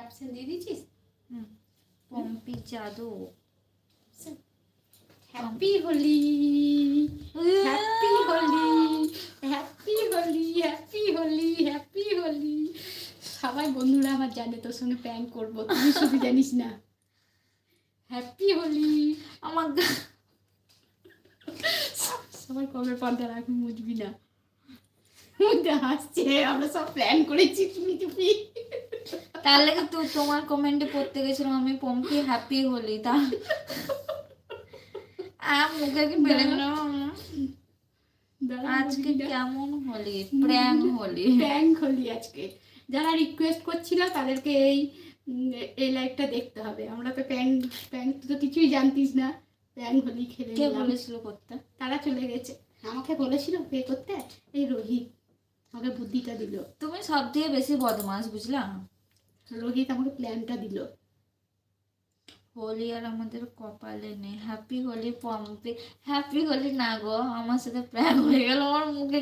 Caption দিয়ে দিয়েছিস? পম্পি জাদু। Happy Holi, happy Holi, happy Holi, happy Holi, happy Holi. সবাই বন্ধুরা আমার জানে তোর সঙ্গে প্র্যাঙ্ক করবো, তুই শুধু জানিস না। হ্যাপি হোলি। আমার সবাই কবে পর্দা রাখবি, মুজবি না। মুখটা হাসছে, আমরা সব প্ল্যান করেছি চুপি চুপি। তার লাগে তো তোমার কমেন্টে পড়তে গেছিলাম আমি পম্পি হ্যাপি হলি, তা মুখে কি বেড়ে গেল। আজকে কেমন হলি? প্র্যাঙ্ক হলি। প্র্যাঙ্ক হলি আজকে। যারা রিকোয়েস্ট করছিল তাদেরকে এই লাইভটা দেখতে হবে। আমরা তো প্র্যাঙ্ক তো কিছুই জানতিস না, প্র্যাঙ্ক হলি খেলে। কে বলেছিল করতে? তারা চলে গেছে। আমাকে বলেছিল পে করতে, এই রোহিত আমাকে বুদ্ধিটা দিল। তুমি সব থেকে বেশি বদমাস, বুঝলা? রোহিত আমাকে প্ল্যানটা দিল। হোলি আর আমাদের কপালে নেই। হ্যাপি হোলি পম্পি। হ্যাপি হোলি না গো, আমার সাথে প্র্যাঙ্ক হয়ে গেল, আমার মুখে